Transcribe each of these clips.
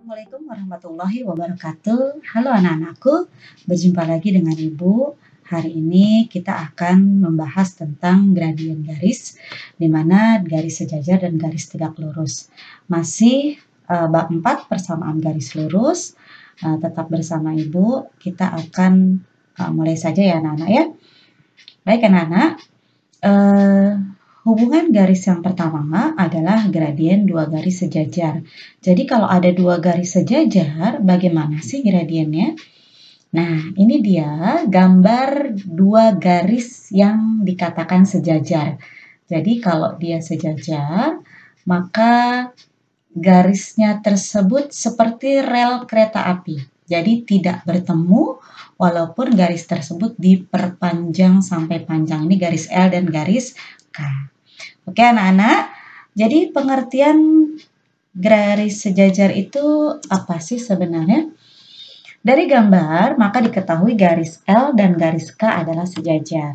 Assalamualaikum warahmatullahi wabarakatuh. Halo anak-anakku, berjumpa lagi dengan Ibu. Hari ini kita akan membahas tentang gradien garis, di mana garis sejajar dan garis tegak lurus. Masih bab 4 persamaan garis lurus. Tetap bersama Ibu, kita akan mulai saja ya anak-anak ya. Baik anak-anak, hubungan garis yang pertama adalah gradien dua garis sejajar. Jadi kalau ada dua garis sejajar, bagaimana sih gradiennya? Nah, ini dia gambar dua garis yang dikatakan sejajar. Jadi kalau dia sejajar, maka garisnya tersebut seperti rel kereta api. Jadi tidak bertemu walaupun garis tersebut diperpanjang sampai panjang. Ini garis L dan garis K. Oke anak-anak, jadi pengertian garis sejajar itu apa sih sebenarnya? Dari gambar, maka diketahui garis L dan garis K adalah sejajar.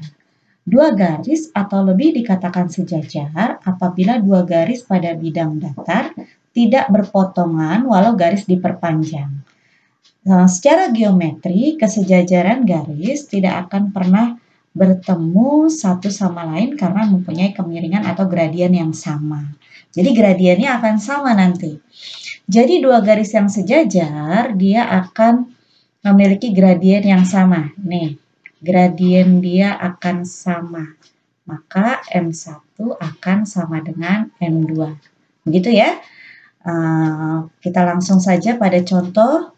Dua garis atau lebih dikatakan sejajar apabila dua garis pada bidang datar tidak berpotongan walau garis diperpanjang. Secara geometri, kesejajaran garis tidak akan pernah bertemu satu sama lain karena mempunyai kemiringan atau gradien yang sama. Jadi gradiennya akan sama nanti. Jadi dua garis yang sejajar, dia akan memiliki gradien yang sama. Nih, gradien dia akan sama. Maka M1 akan sama dengan M2. Begitu ya. Kita langsung saja pada contoh.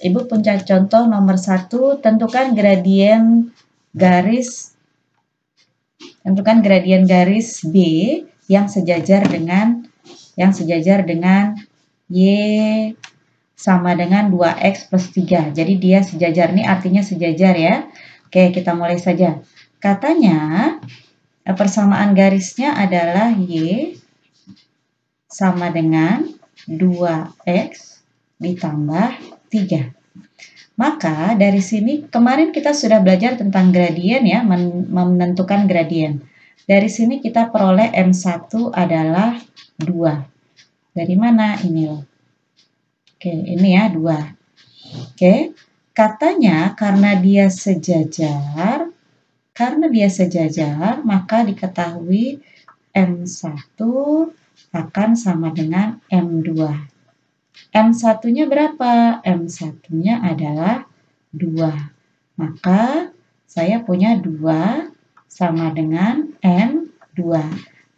Ibu punya contoh nomor 1, tentukan gradien garis B yang sejajar dengan Y sama dengan 2X plus 3. Jadi dia sejajar, ini artinya sejajar ya. Oke, kita mulai saja. Katanya persamaan garisnya adalah Y sama dengan 2X ditambah 3. Maka dari sini kemarin kita sudah belajar tentang gradien ya, menentukan gradien. Dari sini kita peroleh M1 adalah 2. Dari mana ini loh? Oke, ini ya 2. Oke, katanya karena dia sejajar, maka diketahui M1 akan sama dengan M2. M1-nya berapa? M1-nya adalah 2. Maka saya punya 2 sama dengan M2.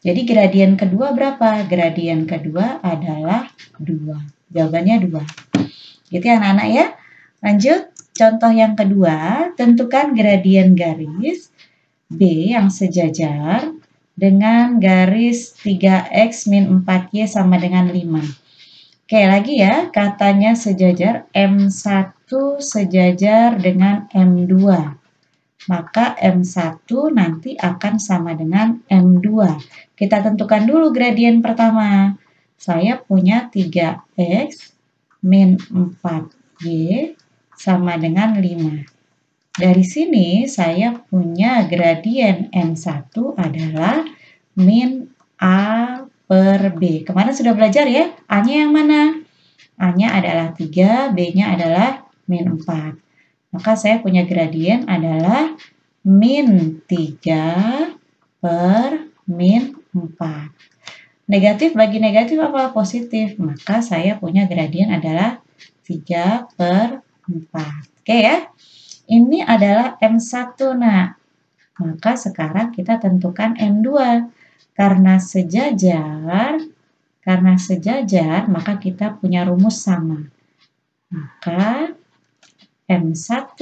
Jadi gradien kedua berapa? Gradien kedua adalah 2. Jawabannya 2. Gitu ya anak-anak ya. Lanjut, contoh yang kedua. Tentukan gradien garis B yang sejajar dengan garis 3X min 4Y sama dengan 5. Oke, lagi ya, katanya sejajar M1 sejajar dengan M2. Maka M1 nanti akan sama dengan M2. Kita tentukan dulu gradien pertama. Saya punya 3X min 4Y sama dengan 5. Dari sini saya punya gradien M1 adalah min A per B. Kemarin sudah belajar ya, A-nya yang mana? A-nya adalah 3, B-nya adalah min 4. Maka saya punya gradien adalah min 3 per min 4. Negatif bagi negatif apa? Positif. Maka saya punya gradien adalah 3 per 4. Oke ya. Ini adalah M1 nak. Maka sekarang kita tentukan M2. Karena sejajar, maka kita punya rumus sama. Maka M1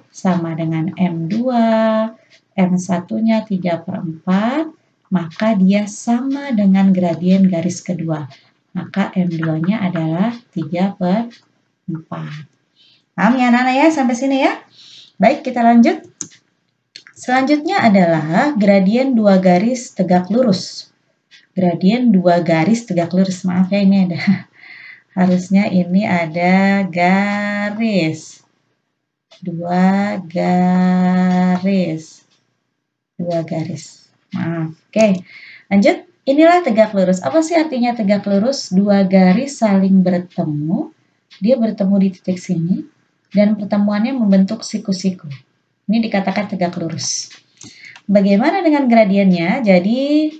sama dengan M2, M1-nya 3 per 4, maka dia sama dengan gradien garis kedua. Maka M2-nya adalah 3 per 4. Paham ya anak-anak ya sampai sini ya? Baik, kita lanjut. Selanjutnya adalah gradien dua garis tegak lurus. Gradien dua garis tegak lurus. Maaf ya, ini ada. Harusnya ini ada garis. Dua garis. Maaf. Oke, lanjut. Inilah tegak lurus. Apa sih artinya tegak lurus? Dua garis saling bertemu. Dia bertemu di titik sini. Dan pertemuannya membentuk siku-siku. Ini dikatakan tegak lurus. Bagaimana dengan gradiennya? Jadi,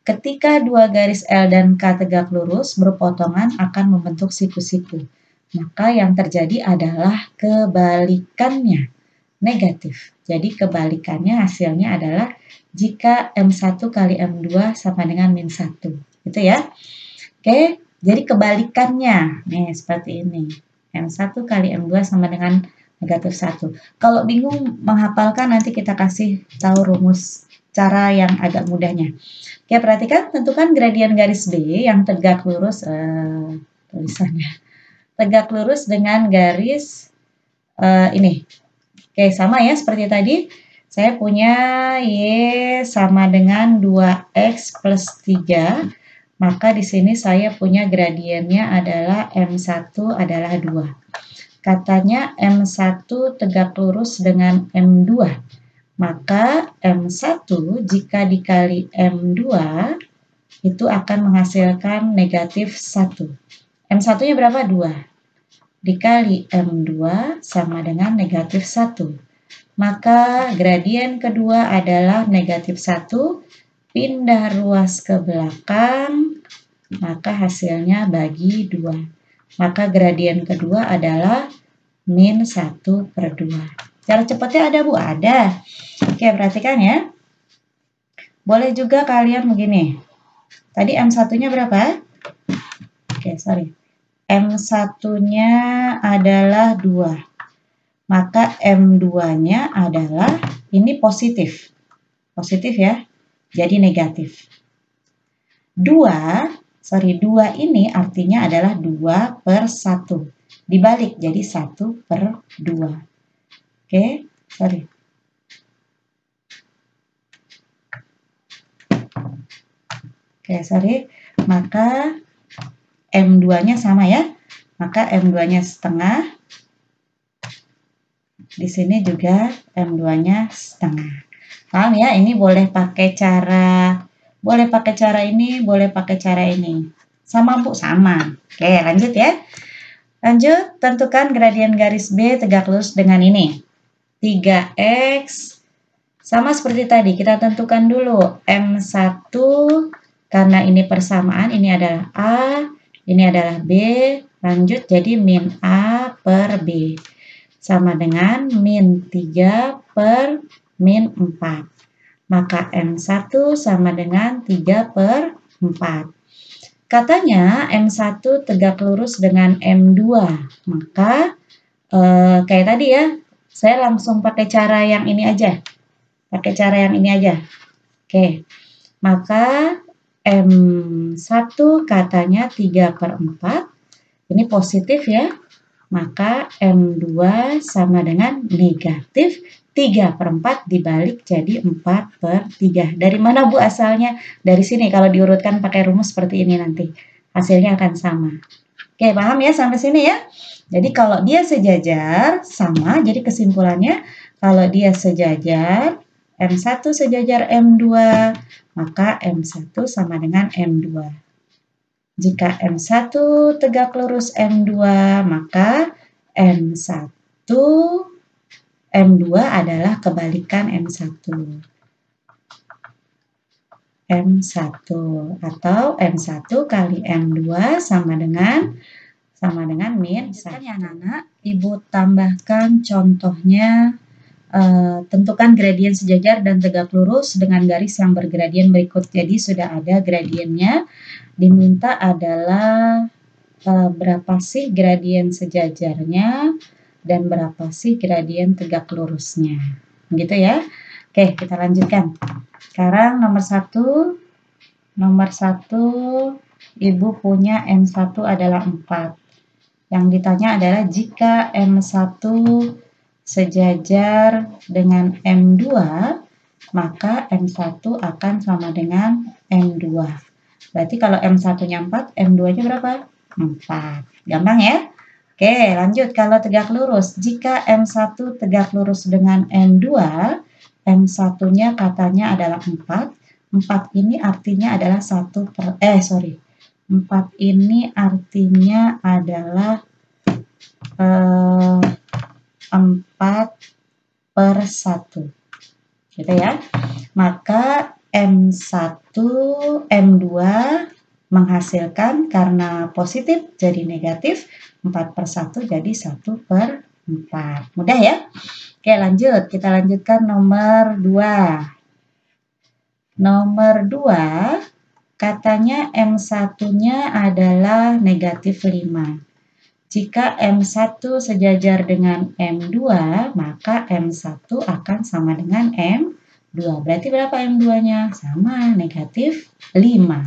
ketika dua garis L dan K tegak lurus berpotongan akan membentuk siku-siku. Maka yang terjadi adalah kebalikannya, negatif. Jadi kebalikannya hasilnya adalah jika M1 kali M2 sama dengan min 1. Gitu ya. Oke, jadi kebalikannya. Nih, seperti ini. M1 kali M2 sama dengan negatif 1. Kalau bingung menghafalkan, nanti kita kasih tahu rumus cara yang agak mudahnya. Oke, perhatikan, tentukan gradien garis B yang tegak lurus, tulisannya. Tegak lurus dengan garis ini. Oke, sama ya seperti tadi. Saya punya Y sama dengan 2X plus 3. Maka di sini saya punya gradiennya adalah M1 adalah 2. Katanya M1 tegak lurus dengan M2. Maka M1 jika dikali M2 itu akan menghasilkan negatif 1. M1-nya berapa? 2. Dikali M2 sama dengan negatif 1. Maka gradien kedua adalah negatif 1, pindah ruas ke belakang, maka hasilnya bagi 2. Maka gradien kedua adalah min 1/2. Cara cepatnya ada, Bu? Ada. Oke, perhatikan ya. Boleh juga kalian begini. Tadi M1-nya berapa? Oke, sorry. M1-nya adalah 2. Maka M2-nya adalah, ini positif. Positif ya, jadi negatif. 2 ini artinya adalah 2/1. Dibalik, jadi 1/2. Oke, sorry. Oke, sorry. Maka M2-nya sama ya. Maka M2-nya setengah. Di sini juga M2-nya setengah. Paham ya? Ini boleh pakai cara ini, boleh pakai cara ini. Sama, Bu? Sama. Oke, lanjut ya. Lanjut, tentukan gradien garis B tegak lurus dengan ini. 3X sama seperti tadi, kita tentukan dulu M1 karena ini persamaan, ini adalah A, ini adalah B, lanjut jadi min A per B. Sama dengan min 3 per min 4. Maka M1 sama dengan 3/4. Katanya M1 tegak lurus dengan M2. Maka kayak tadi ya, saya langsung pakai cara yang ini aja. Pakai cara yang ini aja. Oke, maka M1 katanya 3/4. Ini positif ya. Maka M2 sama dengan negatif 3/4 dibalik jadi 4/3. Dari mana, Bu, asalnya? Dari sini, kalau diurutkan pakai rumus seperti ini nanti. Hasilnya akan sama. Oke, paham ya sampai sini ya? Jadi kalau dia sejajar, sama. Jadi kesimpulannya, kalau dia sejajar, M1 sejajar M2, maka M1 sama dengan M2. Jika M1 tegak lurus M2, maka M2 adalah kebalikan M1. M1 atau M1 kali M2 sama dengan min 1. Ya, anak-anak, Ibu tambahkan contohnya. Tentukan gradien sejajar dan tegak lurus dengan garis yang bergradien berikut. Jadi sudah ada gradiennya. Diminta adalah berapa sih gradien sejajarnya dan berapa sih gradien tegak lurusnya. Begitu ya. Oke, kita lanjutkan. Sekarang nomor 1. Nomor 1, Ibu punya M1 adalah 4. Yang ditanya adalah jika M1 sejajar dengan M2, maka M1 akan sama dengan M2. Berarti kalau M1-nya 4, M2-nya berapa? 4. Gampang ya? Oke, lanjut. Kalau tegak lurus, jika M1 tegak lurus dengan M2, M1-nya katanya adalah 4, 4 ini artinya adalah 4 ini artinya adalah 4/1. Gitu ya. Maka M1, M2 menghasilkan karena positif jadi negatif, 4/1 jadi 1/4. Mudah ya? Oke, lanjut. Kita lanjutkan nomor 2. Nomor 2, katanya M1-nya adalah negatif 5. Jika M1 sejajar dengan M2, maka M1 akan sama dengan M2. Berarti berapa M2-nya? Sama, negatif 5.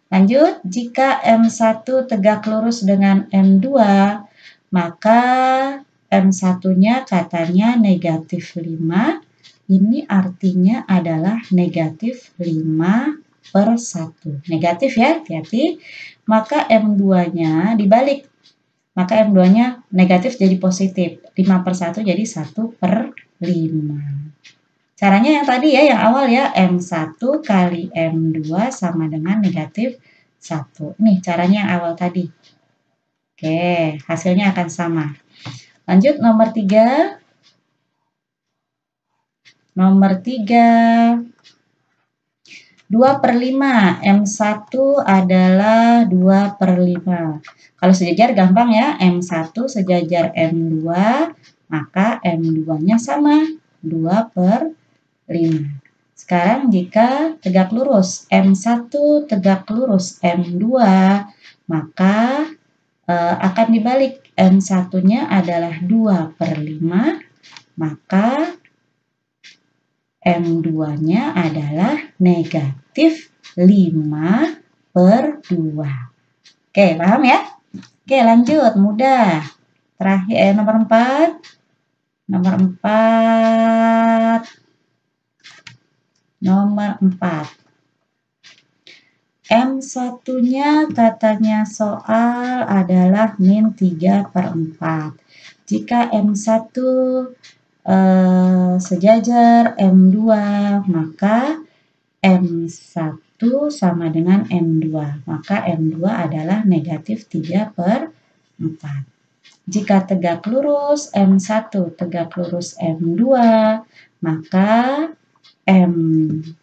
Lanjut, jika M1 tegak lurus dengan M2, maka M1-nya katanya negatif 5. Ini artinya adalah negatif 5/1. Negatif ya, hati-hati. Maka M2-nya dibalik. Maka M2-nya negatif jadi positif. 5/1 jadi 1/5. Caranya yang tadi ya, yang awal ya. M1 kali M2 sama dengan negatif 1. Nih caranya yang awal tadi. Oke, hasilnya akan sama. Lanjut nomor 3. Nomor 3. 2/5. M1 adalah 2/5. Kalau sejajar gampang ya. M1 sejajar M2, maka M2-nya sama. 2/5. Sekarang jika tegak lurus. M1 tegak lurus M2, maka akan dibalik. M1-nya adalah 2/5, maka M2-nya adalah negatif 5/2. Oke, paham ya? Oke, lanjut. Mudah. Terakhir, nomor 4. Nomor 4. Nomor 4. M1-nya katanya soal adalah min 3/4. Jika M1 sejajar M2, maka M1 sama dengan M2. Maka M2 adalah negatif 3/4. Jika tegak lurus M1 tegak lurus M2, maka M1-nya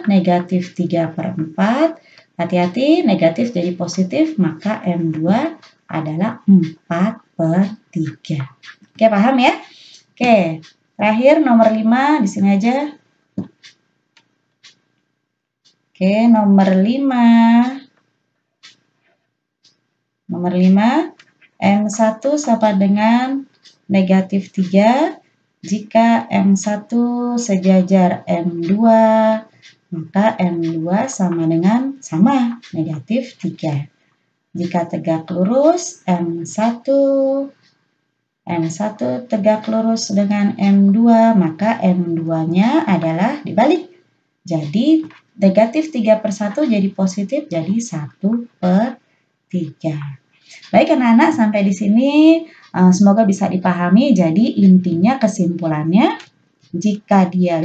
negatif 3/4. Hati-hati, negatif jadi positif, maka M2 adalah 4/3. Oke, paham ya? Oke, terakhir nomor 5, di sini aja. Oke, nomor 5. Nomor 5, M1 sama dengan negatif 3. Jika M1 sejajar M2, maka M2 sama dengan negatif 3. Jika tegak lurus M1 tegak lurus dengan M2, maka M2-nya adalah dibalik. Jadi negatif 3/1 jadi positif, jadi 1/3. Baik anak-anak, sampai di sini semoga bisa dipahami. Jadi intinya kesimpulannya, jika dia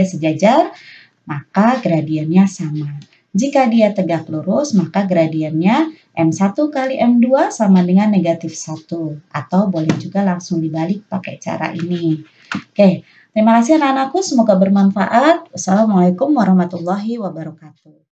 sejajar, maka gradiennya sama. Jika dia tegak lurus, maka gradiennya M1 kali M2 sama dengan negatif 1. Atau boleh juga langsung dibalik pakai cara ini. Oke, terima kasih anak-anakku. Semoga bermanfaat. Wassalamualaikum warahmatullahi wabarakatuh.